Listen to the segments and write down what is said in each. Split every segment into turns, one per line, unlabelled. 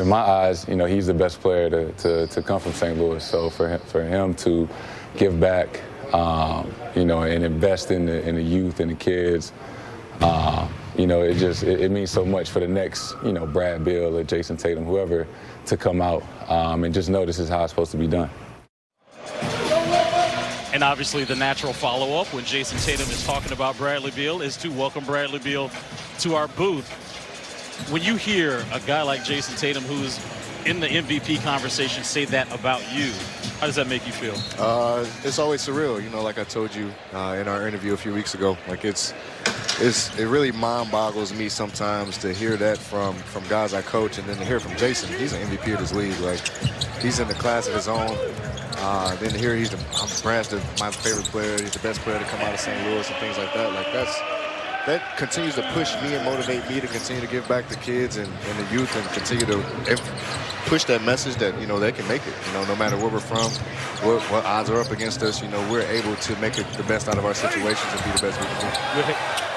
In my eyes, he's the best player to come from St. Louis. So for him to give back, and invest in the youth and the kids, it means so much for the next, Brad Beal or Jason Tatum, whoever, to come out and just know this is how it's supposed to be done.
And obviously the natural follow-up when Jason Tatum is talking about Bradley Beal is to welcome Bradley Beal to our booth. When you hear a guy like Jason Tatum, who's in the MVP conversation, say that about you, how does that make you feel?
It's always surreal, like I told you in our interview a few weeks ago. Like it really mind boggles me sometimes to hear that from guys I coach, and then to hear from Jason. He's an MVP of this league. Like, he's in the class of his own. Then to hear I'm Brad's my favorite player. He's the best player to come out of St. Louis and things like that. Like, that continues to push me and motivate me to continue to give back to kids and the youth, and continue to push that message that, they can make it. No matter where we're from, what odds are up against us, we're able to make it the best out of our situations and be the best we can be.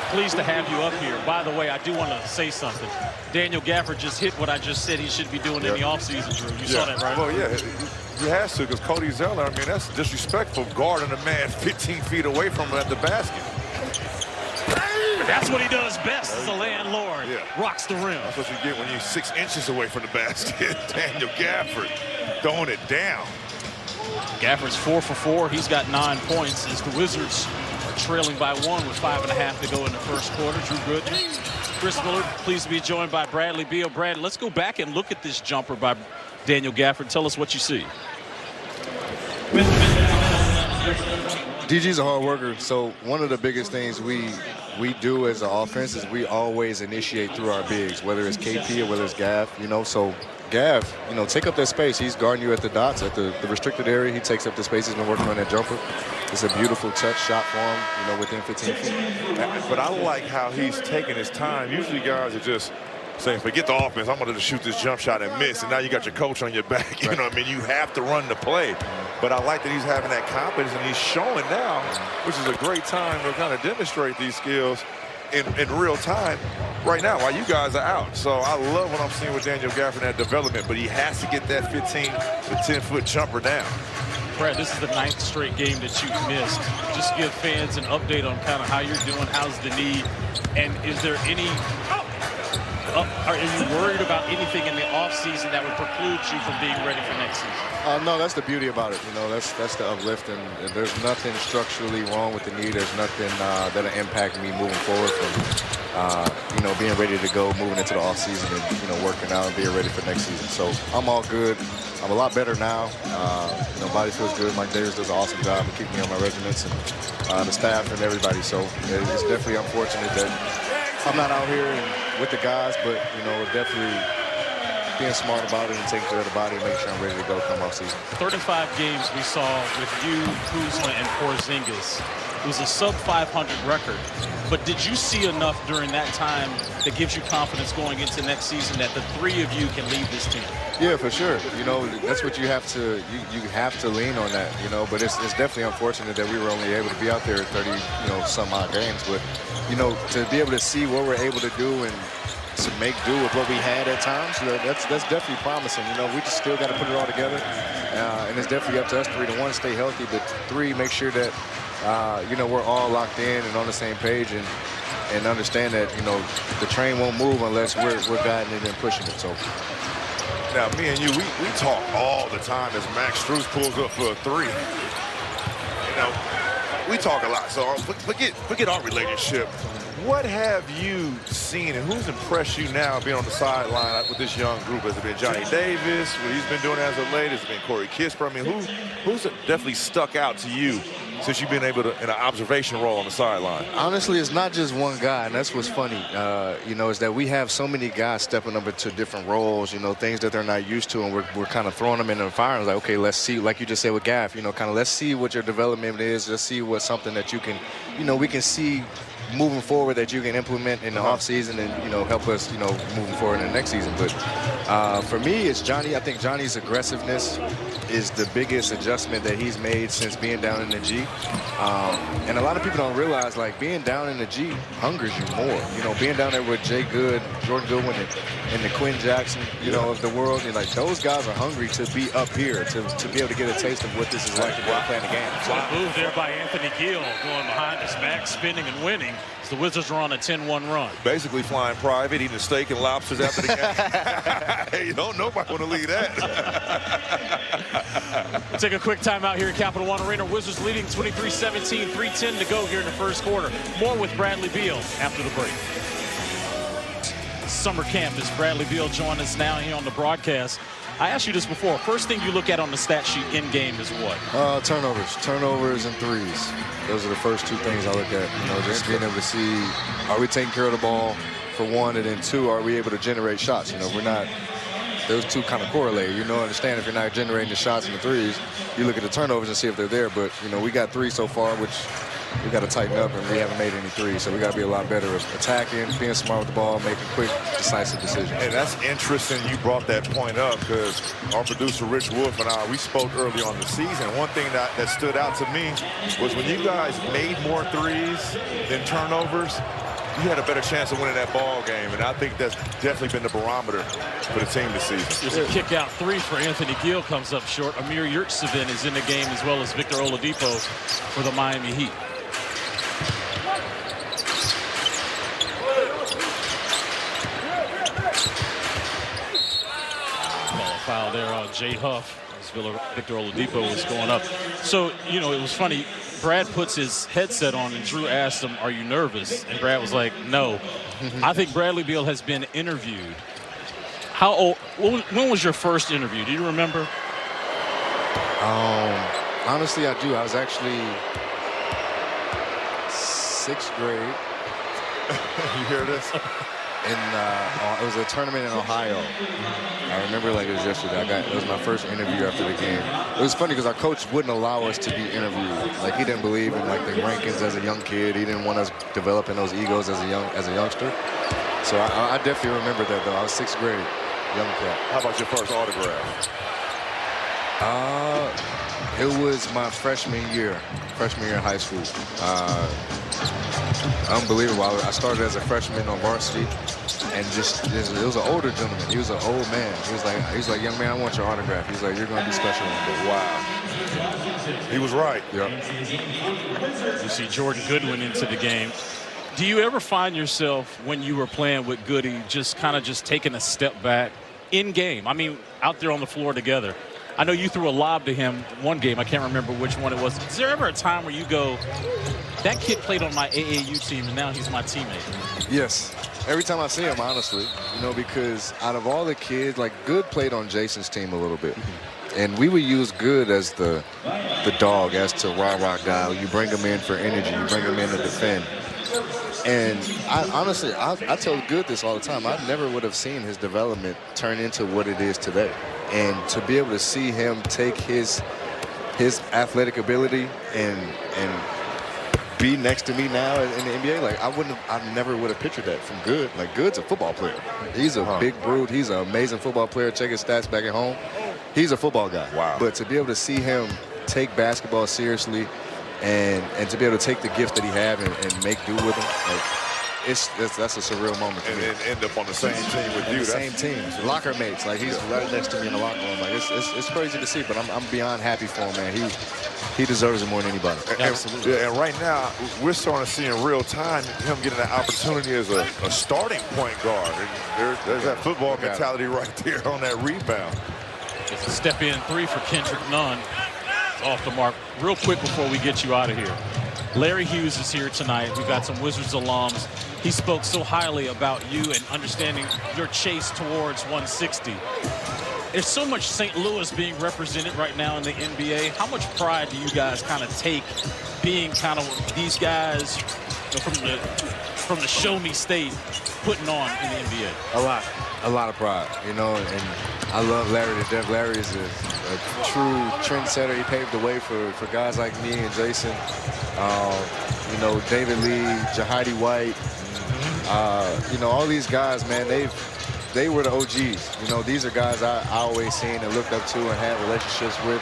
Pleased to have you up here. By the way, I do want to say something. Daniel Gafford just hit what I just said he should be doing in the offseason, Drew. You saw that, right?
Well, yeah, he has to, because Cody Zeller, that's disrespectful, guarding a man 15 feet away from him at the basket.
That's what he does best as a landlord.
Yeah.
Rocks the rim.
That's what you get when you're 6 inches away from the basket. Daniel Gafford throwing it down.
Gafford's 4 for 4. He's got 9 points as the Wizards are trailing by 1 with 5.5 to go in the first quarter. Drew Goodwin, Chris Miller, pleased to be joined by Bradley Beal. Brad, let's go back and look at this jumper by Daniel Gafford. Tell us what you see.
DG's a hard worker, so one of the biggest things we do as an offense is we always initiate through our bigs, whether it's KP or whether it's Gaff, So Gaff, take up that space. He's guarding you at the dots, at the restricted area. He takes up the space. He's been working on that jumper. It's a beautiful touch shot for him, within 15 feet.
But I like how he's taking his time. Usually guys are just saying, forget the offense, I'm going to shoot this jump shot and miss, and now you got your coach on your back. You know what I mean? You have to run the play. But I like that he's having that confidence, and he's showing now, which is a great time to kind of demonstrate these skills in real time right now while you guys are out. So I love what I'm seeing with Daniel Gafford in that development, but he has to get that 15 to 10-foot jumper down.
Brad, this is the 9th straight game that you've missed. Just give fans an update on kind of how you're doing, how's the knee, and is there any are you worried about anything in the offseason that would preclude you from being ready for next season?
No, that's the beauty about it. That's the uplift, and there's nothing structurally wrong with the knee. There's nothing that'll impact me moving forward from, being ready to go, moving into the offseason and, working out and being ready for next season. So I'm all good. I'm a lot better now. Body feels good. Mike Davis does an awesome job of keeping me on my regiments, and the staff and everybody. So it's definitely unfortunate that I'm not out here with the guys, but, definitely being smart about it and taking care of the body and making sure I'm ready to go come off season.
35 games we saw with you, Kuzma, and Porzingis. It was a sub-500 record. But did you see enough during that time that gives you confidence going into next season that the three of you can lead this team?
Yeah, for sure. That's what you have to you have to lean on that. But it's definitely unfortunate that we were only able to be out there 30 some odd games. But to be able to see what we're able to do and to make do with what we had at times, that's definitely promising. We just still got to put it all together, and it's definitely up to us three to, one, stay healthy, but three, make sure that we're all locked in and on the same page, and understand that the train won't move unless we're guiding it and pushing it. So
now me and you, we talk all the time as Max Strus pulls up for a three. We talk a lot, so forget our relationship. What have you seen, and who's impressed you now being on the sideline with this young group? Has it been Johnny Davis, what he's been doing as of late? Has it been Corey Kispert? I mean, who's definitely stuck out to you since you've been able to, in an observation role on the sideline?
Honestly, it's not just one guy, and that's what's funny, is that we have so many guys stepping up into different roles, things that they're not used to, and we're kind of throwing them in the fire. Like, okay, let's see, like you just said with Gaff, kind of let's see what your development is. Let's see what's something that you can, we can see moving forward that you can implement in the offseason and, you know, help us, you know, moving forward in the next season. But for me, it's Johnny. I think Johnny's aggressiveness is the biggest adjustment that he's made since being down in the G. And a lot of people don't realize, like, being down in the G hungers you more. You know, being down there with Jay Good, Jordan Goodwin, and the Quinn Jackson, you know, of the world, and like those guys are hungry to be up here, to be able to get a taste of what this is like to be able to play in the game.
So a move there by Anthony Gill, going behind his back, spinning and winning. So the Wizards are on a 10-1 run.
Basically flying private, eating steak and lobsters after the game. You don't nobody want to leave that.
We'll take a quick timeout here at Capital One Arena. Wizards leading 23-17, 3:10 to go here in the first quarter. More with Bradley Beal after the break. Summer camp as Bradley Beal joins us now here on the broadcast. I asked you this before. First thing you look at on the stat sheet in game is what?
Turnovers and threes. Those are the first two things I look at. You know, just being able to see, are we taking care of the ball for one, and then two, are we able to generate shots? You know, we're not. Those two kind of correlate. You know, understand if you're not generating the shots and the threes, you look at the turnovers and see if they're there. But you know, we got 3 so far, which we got to tighten up, and we haven't made any 3s. So we got to be a lot better at attacking, being smart with the ball, making quick, decisive decisions.
And that's interesting you brought that point up, because our producer Rich Wolf and I, we spoke early on the season. One thing that stood out to me was when you guys made more 3s than turnovers, you had a better chance of winning that ball game, and I think that's definitely been the barometer for the team this season.
There's a kick-out 3 for Anthony Gill, comes up short. Amir Yurtseven is in the game, as well as Victor Oladipo for the Miami Heat. Foul there on Jay Huff as Victor Oladipo was going up. So, you know, it was funny. Brad puts his headset on and Drew asked him, "Are you nervous?" And Brad was like, "No." I think Bradley Beal has been interviewed. How old? When was your first interview? Do you remember?
Honestly, I do. I was actually 6th grade.
You hear this?
It was a tournament in Ohio. I remember like it was yesterday. It was my first interview after the game. It was funny because our coach wouldn't allow us to be interviewed. Like, he didn't believe in like the rankings as a young kid. He didn't want us developing those egos as a youngster. So I definitely remember that though. I was 6th grade, young cat.
How about your first autograph?
It was my freshman year in high school. Unbelievable. I started as a freshman on varsity, and it was an older gentleman. He was an old man. He was like, "Young man, I want your autograph." He's like, "You're going to be special one day."
Wow. He was right.
Yep.
You see Jordan Goodwin into the game. Do you ever find yourself, when you were playing with Goody, just taking a step back in game? I mean, out there on the floor together. I know you threw a lob to him one game. I can't remember which one it was. Is there ever a time where you go, that kid played on my AAU team and now he's my teammate?
Yes. Every time I see him, honestly, you know, because out of all the kids, like, Good played on Jason's team a little bit. And we would use Good as the dog, as to rah-rah guy. You bring him in for energy. You bring him in to defend. And I tell Good this all the time. I never would have seen his development turn into what it is today. And to be able to see him take his athletic ability and be next to me now in the NBA, like, I never would have pictured that from Good. Like, Good's a football player. He's a big brute. He's an amazing football player. Check his stats back at home. He's a football guy.
Wow.
But to be able to see him take basketball seriously and to be able to take the gift that he had and make do with him, like, that's a surreal moment.
And then end up on the same team with you.
The same team, locker mates. Like, he's right next to me in the locker room. Like, it's crazy to see, but I'm beyond happy for him, man. He deserves it more than anybody.
Absolutely.
And right now, we're starting to see in real time him getting an opportunity as a starting point guard. And there's that football mentality right there on that rebound.
It's a step-in 3 for Kendrick Nunn. It's off the mark. Real quick before we get you out of here. Larry Hughes is here tonight. We've got some Wizards alums. He spoke so highly about you and understanding your chase towards 160. There's so much St. Louis being represented right now in the NBA. How much pride do you guys kind of take being kind of these guys from the show me state putting on in the NBA?
A lot. A lot of pride, you know, and I love Larry to death. Larry is a true trendsetter. He paved the way for guys like me and Jason. You know, David Lee, Jahidi White, you know, all these guys, man, they were the OGs. You know, these are guys I always seen and looked up to and had relationships with,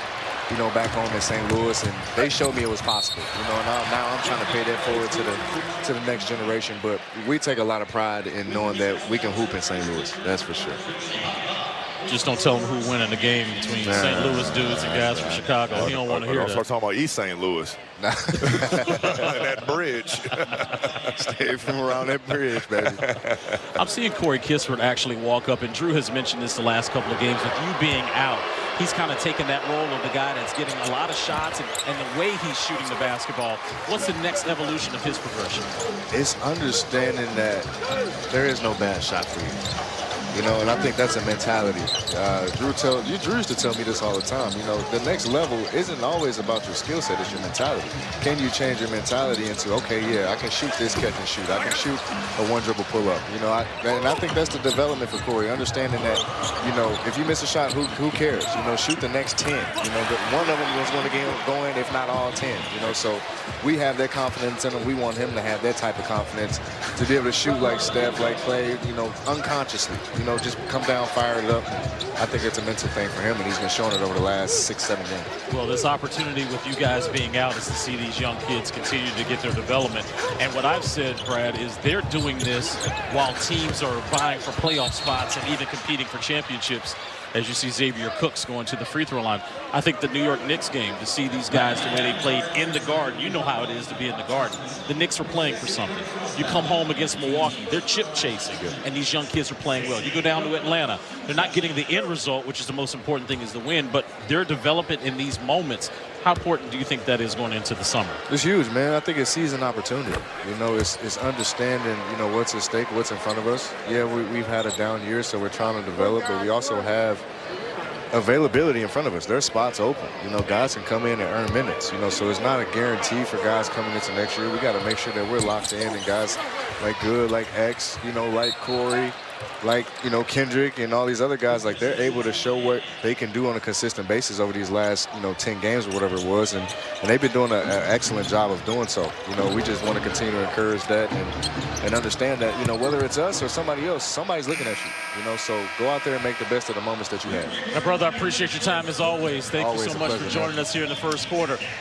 you know, back home in St. Louis, and they showed me it was possible. You know, now I'm trying to pay that forward to the next generation. But we take a lot of pride in knowing that we can hoop in St. Louis. That's for sure.
Just don't tell him who won in the game between St. Louis dudes and guys from Chicago. He don't want to hear that.
I'll start talking about East St. Louis. That bridge.
Stay from around that bridge, baby.
I'm seeing Corey Kispert actually walk up, and Drew has mentioned this the last couple of games. With you being out, he's kind of taken that role of the guy that's getting a lot of shots, and the way he's shooting the basketball. What's the next evolution of his progression?
It's understanding that there is no bad shot for you. You know, and I think that's a mentality. Drew used to tell me this all the time. You know, the next level isn't always about your skill set, it's your mentality. Can you change your mentality into, okay, yeah, I can shoot this catch and shoot. I can shoot a one-dribble pull-up. You know, and I think that's the development for Corey, understanding that, you know, if you miss a shot, who cares? You know, shoot the next 10. You know, one of them is going to go in, if not all 10. You know, so we have that confidence in him. We want him to have that type of confidence to be able to shoot like Steph, like Clay, you know, unconsciously. You know, just come down, fire it up. I think it's a mental thing for him, and he's been showing it over the last 6-7 games.
Well, this opportunity with you guys being out is to see these young kids continue to get their development. And what I've said, Brad, is they're doing this while teams are vying for playoff spots and even competing for championships. As you see Xavier Cooks going to the free throw line. I think the New York Knicks game, to see these guys the way they played in the Garden, you know how it is to be in the Garden. The Knicks were playing for something. You come home against Milwaukee, they're chip chasing, and these young kids are playing well. You go down to Atlanta, they're not getting the end result, which is the most important thing, is the win, but their development in these moments. How important do you think that is going into the summer?
It's huge, man. I think it's season opportunity. You know, it's understanding, you know, what's at stake, what's in front of us. Yeah, we've had a down year, so we're trying to develop, but we also have availability in front of us. There's spots open. You know, guys can come in and earn minutes. You know, so it's not a guarantee for guys coming into next year. We got to make sure that we're locked in, and guys like Good, like X, you know, like Corey, like, you know, Kendrick and all these other guys, like, they're able to show what they can do on a consistent basis over these last, you know, 10 games or whatever it was, and they've been doing an excellent job of doing so. You know, we just want to continue to encourage that and understand that, you know, whether it's us or somebody else, somebody's looking at you, you know, so go out there and make the best of the moments that you have.
My brother, I appreciate your time as always. Thank you so much for joining us here in the first quarter.